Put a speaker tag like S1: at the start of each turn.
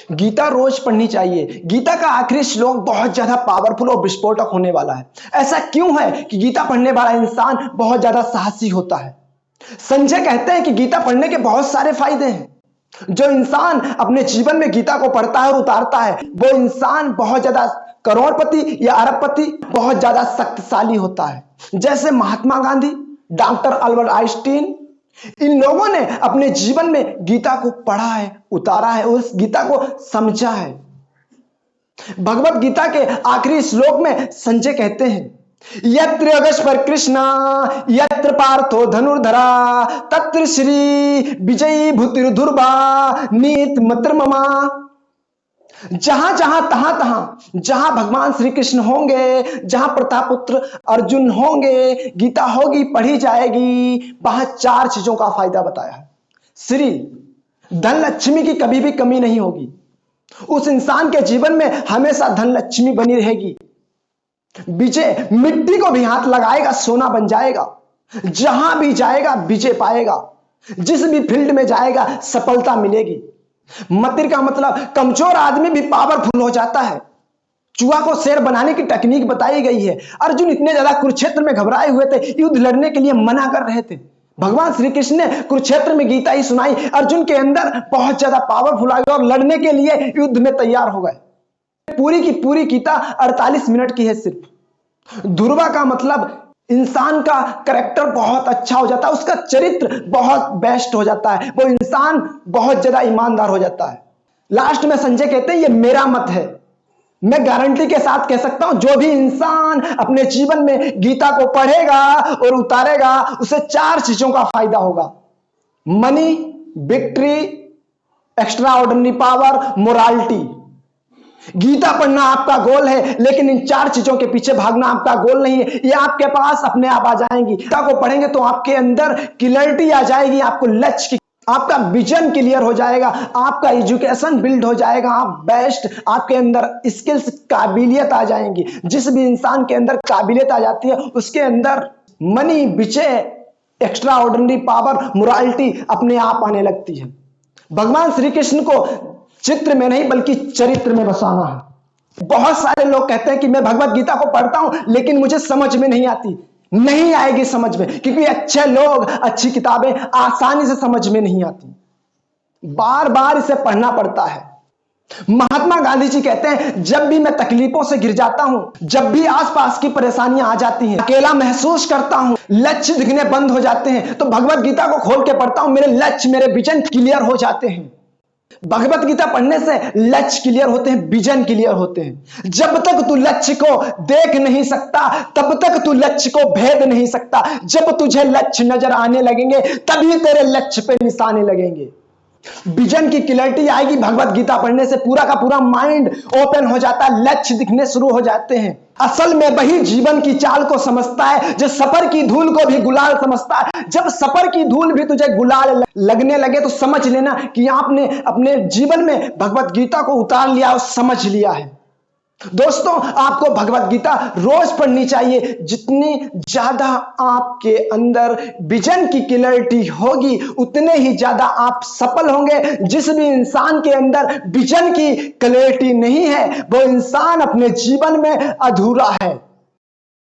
S1: गीता रोज पढ़नी चाहिए। गीता का आखिरी श्लोक बहुत ज्यादा पावरफुल और विस्फोटक होने वाला है। ऐसा क्यों है कि गीता पढ़ने वाला इंसान बहुत ज्यादा साहसी होता है? संजय कहते हैं कि गीता पढ़ने के बहुत सारे फायदे हैं। जो इंसान अपने जीवन में गीता को पढ़ता है और उतारता है, वो इंसान बहुत ज्यादा करोड़पति या अरबपति, बहुत ज्यादा शक्तिशाली होता है। जैसे Mahatma Gandhi, doctor Albert Einstein, इन लोगों ने अपने जीवन में गीता को पढ़ा है, उतारा है, उस गीता को समझा है। भगवत गीता के आखिरी श्लोक में संजय कहते हैं, यत्र योगेश्वर कृष्ण यत्र पार्थो धनुर्धरा तत्र श्री विजयी भूतिर्धुर्वा नीत मत्र ममा। जहां जहां तहां जहां भगवान श्री कृष्ण होंगे, जहां प्रतापपुत्र अर्जुन होंगे, गीता होगी, पढ़ी जाएगी, वहां 4 चीजों का फायदा बताया है। श्री धन लक्ष्मी की कभी भी कमी नहीं होगी। उस इंसान के जीवन में हमेशा धन लक्ष्मी बनी रहेगी। विजय, मिट्टी को भी हाथ लगाएगा सोना बन जाएगा। जहां भी जाएगा विजय पाएगा। जिस भी फील्ड में जाएगा सफलता मिलेगी। मतिर का मतलब कमजोर आदमी भी पावरफुल हो जाता है। चूहा को शेर बनाने की टेक्निक बताई गई है। अर्जुन इतने ज्यादा कुरुक्षेत्र में घबराए हुए थे, युद्ध लड़ने के लिए मना कर रहे थे। भगवान श्री कृष्ण ने कुरुक्षेत्र में गीता ही सुनाई। अर्जुन के अंदर बहुत ज्यादा पावरफुल आ गया और लड़ने के लिए युद्ध में तैयार हो गए। पूरी की पूरी गीता 48 मिनट की है सिर्फ। ध्रुवा का मतलब इंसान का कैरेक्टर बहुत अच्छा हो जाता है, उसका चरित्र बहुत बेस्ट हो जाता है, वो इंसान बहुत ज्यादा ईमानदार हो जाता है। लास्ट में संजय कहते हैं, ये मेरा मत है, मैं गारंटी के साथ कह सकता हूं, जो भी इंसान अपने जीवन में गीता को पढ़ेगा और उतारेगा, उसे 4 चीजों का फायदा होगा। Money, victory, extraordinary power, morality. Gita पढ़ना आपका गोल है, लेकिन इन 4 चीजों के पीछे भागना आपका गोल नहीं है। ये आपके पास अपने आप आ जाएंगी। गीता को पढ़ेंगे तो आपके अंदर क्लैरिटी आ जाएगी, आपको लक्ष्य की, आपका विजन क्लियर हो जाएगा, आपका एजुकेशन बिल्ड हो जाएगा, आप बेस्ट, आपके अंदर स्किल्स, काबिलियत आ जाएंगी। जिस भी इंसान के अंदर काबिलियत आ जाती है, उसके अंदर मनी, विजय, एक्स्ट्रा ऑर्डिनरी पावर, मोरालिटी अपने आप आने लगती है। भगवान श्री कृष्ण को चित्र में नहीं बल्कि चरित्र में बसाना है। बहुत सारे लोग कहते हैं कि मैं भगवत गीता को पढ़ता हूं लेकिन मुझे समझ में नहीं आती। नहीं आएगी समझ में, क्योंकि अच्छे लोग, अच्छी किताबें आसानी से समझ में नहीं आती, बार बार इसे पढ़ना पड़ता है। महात्मा गांधी जी कहते हैं, जब भी मैं तकलीफों से गिर जाता हूं, जब भी आसपास की परेशानियां आ जाती हैं, अकेला महसूस करता हूं, लक्ष्य दिखने बंद हो जाते हैं, तो भगवत गीता को खोल के पढ़ता हूं, मेरे लक्ष्य, मेरे विजन क्लियर हो जाते हैं। भगवत गीता पढ़ने से लक्ष्य क्लियर होते हैं, विजन क्लियर होते हैं। जब तक तू लक्ष्य को देख नहीं सकता, तब तक तू लक्ष्य को भेद नहीं सकता। जब तुझे लक्ष्य नजर आने लगेंगे, तभी तेरे लक्ष्य पे निशाने लगेंगे। विजन की क्लैरिटी आएगी भगवत गीता पढ़ने से। पूरा का पूरा माइंड ओपन हो जाता है, लक्ष्य दिखने शुरू हो जाते हैं। असल में वही जीवन की चाल को समझता है जो सफर की धूल को भी गुलाल समझता है। जब सफर की धूल भी तुझे गुलाल लगने लगे तो समझ लेना कि आपने अपने जीवन में भगवत गीता को उतार लिया और समझ लिया है। दोस्तों, आपको भगवत गीता रोज पढ़नी चाहिए। जितनी ज्यादा आपके अंदर विजन की क्लैरिटी होगी, उतने ही ज्यादा आप सफल होंगे। जिस भी इंसान के अंदर विजन की क्लैरिटी नहीं है, वो इंसान अपने जीवन में अधूरा है।